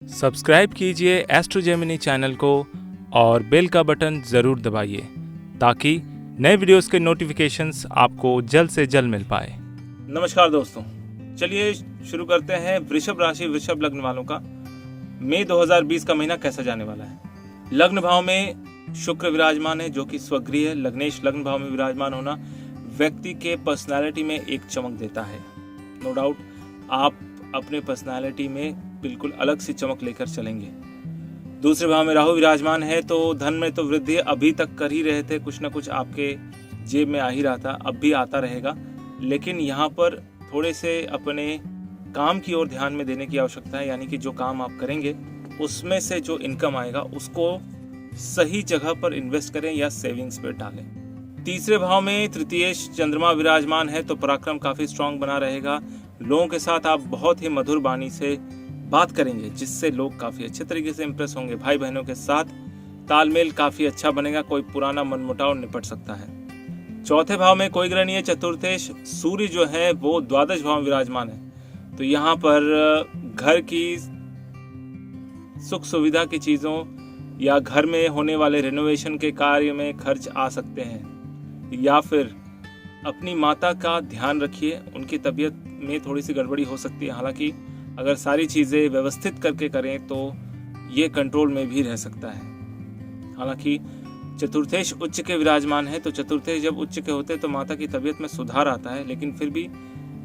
Subscribe कीजिए astro Gemini channel को और बेल का बटन ज़रूर दबाइए ताकि नए वीडियोस के नोटिफिकेशंस आपको जल्द से जल्द मिल पाए। नमस्कार दोस्तों, चलिए शुरू करते हैं वृषभ राशि वृषभ लग्न वालों का मई 2020 का महीना कैसा जाने वाला है। लग्न भाव में शुक्र विराजमान है जो कि स्वगृह है। लग्नेश लग्न भाव में विराजमान होना व्यक्ति के पर्सनालिटी में एक चमक देता है। नो डाउट आप अपने पर्सनालिटी में बिल्कुल अलग सी चमक लेकर चलेंगे। दूसरे भाव में राहु विराजमान है तो धन में तो वृद्धि अभी तक कर ही रहे थे, कुछ ना कुछ आपके जेब में आ ही रहा था, अब भी आता रहेगा। लेकिन यहाँ पर थोड़े से अपने काम की ओर ध्यान में देने की आवश्यकता है, यानी कि जो काम आप करेंगे उसमें से जो इनकम आएगा उसको सही जगह पर इन्वेस्ट करें या सेविंग्स पे डालें। तीसरे भाव में तृतीय चंद्रमा विराजमान है तो पराक्रम काफी स्ट्रांग बना रहेगा। लोगों के साथ आप बहुत ही मधुर वाणी से बात करेंगे जिससे लोग काफी अच्छे तरीके से इंप्रेस होंगे। भाई बहनों के साथ तालमेल काफी अच्छा बनेगा, कोई पुराना मनमुटाव निपट सकता है। चौथे भाव में कोई ग्रह नहीं है। चतुर्थेश सूर्य जो है वो द्वादश भाव में विराजमान है तो यहाँ पर घर की सुख सुविधा की चीजों या घर में होने वाले रिनोवेशन के कार्य में खर्च आ सकते हैं, या फिर अपनी माता का ध्यान रखिए, उनकी तबीयत में थोड़ी सी गड़बड़ी हो सकती है। हालांकि अगर सारी चीज़ें व्यवस्थित करके करें तो ये कंट्रोल में भी रह सकता है। हालांकि चतुर्थेश उच्च के विराजमान है तो चतुर्थेश जब उच्च के होते हैं तो माता की तबीयत में सुधार आता है, लेकिन फिर भी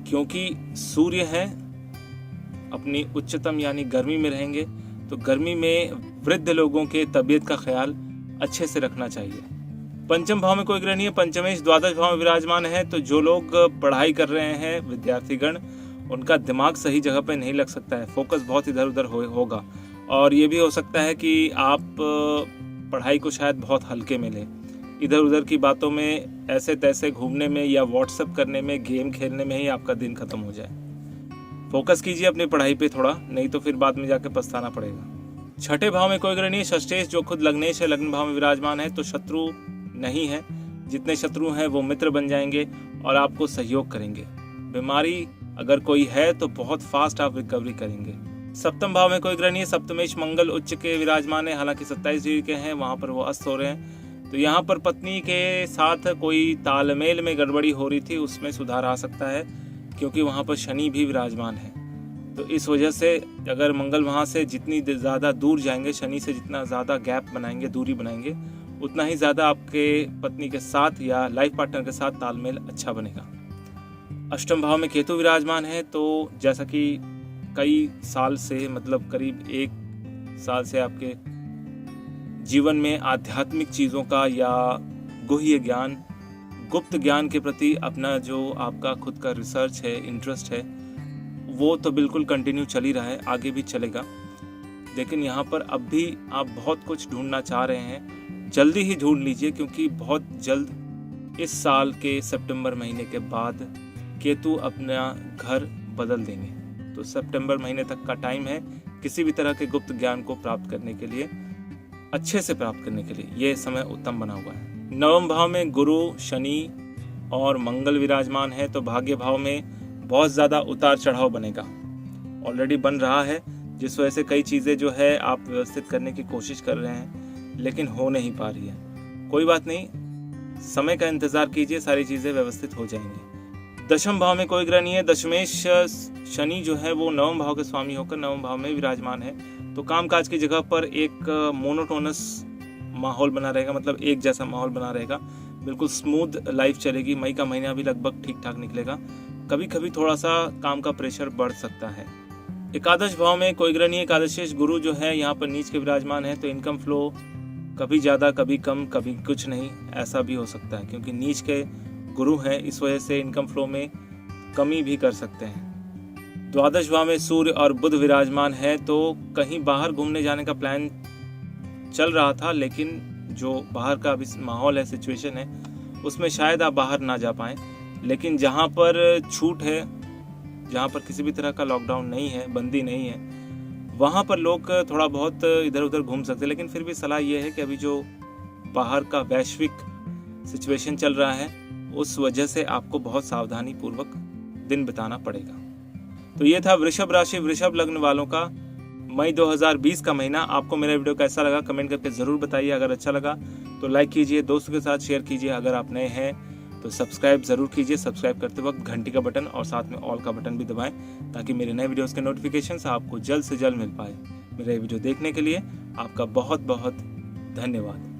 क्योंकि सूर्य है अपनी उच्चतम यानी गर्मी में रहेंगे तो गर्मी में वृद्ध लोगों के तबीयत का ख्याल अच्छे से रखना चाहिए। पंचम भाव में कोई ग्रह नहीं है। पंचमेश द्वादश भाव में विराजमान है तो जो लोग पढ़ाई कर रहे हैं विद्यार्थीगण, उनका दिमाग सही जगह पे नहीं लग सकता है, फोकस बहुत इधर उधर होगा। और ये भी हो सकता है कि आप पढ़ाई को शायद बहुत हल्के में लें, इधर उधर की बातों में ऐसे तैसे घूमने में या व्हाट्सएप करने में, गेम खेलने में ही आपका दिन खत्म हो जाए। फोकस कीजिए अपनी पढ़ाई पे थोड़ा, नहीं तो फिर बाद में जाके पछताना पड़ेगा। छठे भाव में कोई ग्रह नहीं है। षष्ठेश जो खुद लग्नेश है लग्न भाव में विराजमान है तो शत्रु नहीं है, जितने शत्रु हैं वो मित्र बन जाएंगे और आपको सहयोग करेंगे। बीमारी अगर कोई है तो बहुत फास्ट आप रिकवरी करेंगे। सप्तम भाव में कोई ग्रह नहीं है। सप्तमेश मंगल उच्च के विराजमान है, हालांकि 27 डिग्री के हैं, वहां पर वो अस्त हो रहे हैं तो यहाँ पर पत्नी के साथ कोई तालमेल में गड़बड़ी हो रही थी, उसमें सुधार आ सकता है क्योंकि वहां पर शनि भी विराजमान है। तो इस वजह से अगर मंगल वहां से जितनी ज़्यादा दूर जाएंगे, शनि से जितना ज़्यादा गैप बनाएंगे, दूरी बनाएंगे, उतना ही ज़्यादा आपके पत्नी के साथ या लाइफ पार्टनर के साथ तालमेल अच्छा बनेगा। अष्टम भाव में केतु विराजमान है तो जैसा कि कई साल से, मतलब करीब 1 साल से आपके जीवन में आध्यात्मिक चीज़ों का या गुह्य ज्ञान, गुप्त ज्ञान के प्रति अपना जो आपका खुद का रिसर्च है, इंटरेस्ट है, वो तो बिल्कुल कंटिन्यू चल ही रहा है, आगे भी चलेगा। लेकिन यहाँ पर अब भी आप बहुत कुछ ढूंढना चाह रहे हैं, जल्दी ही ढूंढ लीजिए क्योंकि बहुत जल्द इस साल के सितंबर महीने के बाद केतु अपना घर बदल देंगे। तो सितंबर महीने तक का टाइम है किसी भी तरह के गुप्त ज्ञान को प्राप्त करने के लिए, अच्छे से प्राप्त करने के लिए ये समय उत्तम बना हुआ है। नवम भाव में गुरु, शनि और मंगल विराजमान है तो भाग्य भाव में बहुत ज़्यादा उतार चढ़ाव बनेगा, ऑलरेडी बन रहा है, जिस वजह से कई चीज़ें जो है आप व्यवस्थित करने की कोशिश कर रहे हैं लेकिन हो नहीं पा रही है। कोई बात नहीं, समय का इंतज़ार कीजिए, सारी चीज़ें व्यवस्थित हो जाएंगी। दशम भाव में कोई ग्रह नहीं है। दशमेश शनि जो है वो नवम भाव के स्वामी होकर नवम भाव में विराजमान है तो कामकाज की जगह पर एक मोनोटोनस माहौल बना रहेगा, मतलब एक जैसा माहौल बना रहेगा, बिल्कुल स्मूथ लाइफ चलेगी। मई का महीना भी लगभग ठीक ठाक निकलेगा, कभी कभी थोड़ा सा काम का प्रेशर बढ़ सकता है। एकादश भाव में कोई ग्रह नहीं है। एकादशेश गुरु जो है यहाँ पर नीच के विराजमान है तो इनकम फ्लो कभी ज़्यादा कभी कम कभी कुछ नहीं, ऐसा भी हो सकता है क्योंकि नीच के गुरु हैं, इस वजह से इनकम फ्लो में कमी भी कर सकते हैं। द्वादश भाव में सूर्य और बुध विराजमान है तो कहीं बाहर घूमने जाने का प्लान चल रहा था, लेकिन जो बाहर का अभी माहौल है, सिचुएशन है, उसमें शायद आप बाहर ना जा पाएँ। लेकिन जहाँ पर छूट है, जहाँ पर किसी भी तरह का लॉकडाउन नहीं है, बंदी नहीं है, वहाँ पर लोग थोड़ा बहुत इधर उधर घूम सकते हैं। लेकिन फिर भी सलाह ये है कि अभी जो बाहर का वैश्विक सिचुएशन चल रहा है उस वजह से आपको बहुत सावधानी पूर्वक दिन बिताना पड़ेगा। तो ये था वृषभ राशि वृषभ लग्न वालों का मई 2020 का महीना। आपको मेरा वीडियो कैसा लगा कमेंट करके ज़रूर बताइए। अगर अच्छा लगा तो लाइक कीजिए, दोस्तों के साथ शेयर कीजिए। अगर आप नए हैं तो सब्सक्राइब ज़रूर कीजिए। सब्सक्राइब करते वक्त घंटी का बटन और साथ में ऑल का बटन भी दबाएं ताकि मेरे नए वीडियोस के नोटिफिकेशंस आपको जल्द से जल्द मिल पाए। मेरा वीडियो देखने के लिए आपका बहुत बहुत धन्यवाद।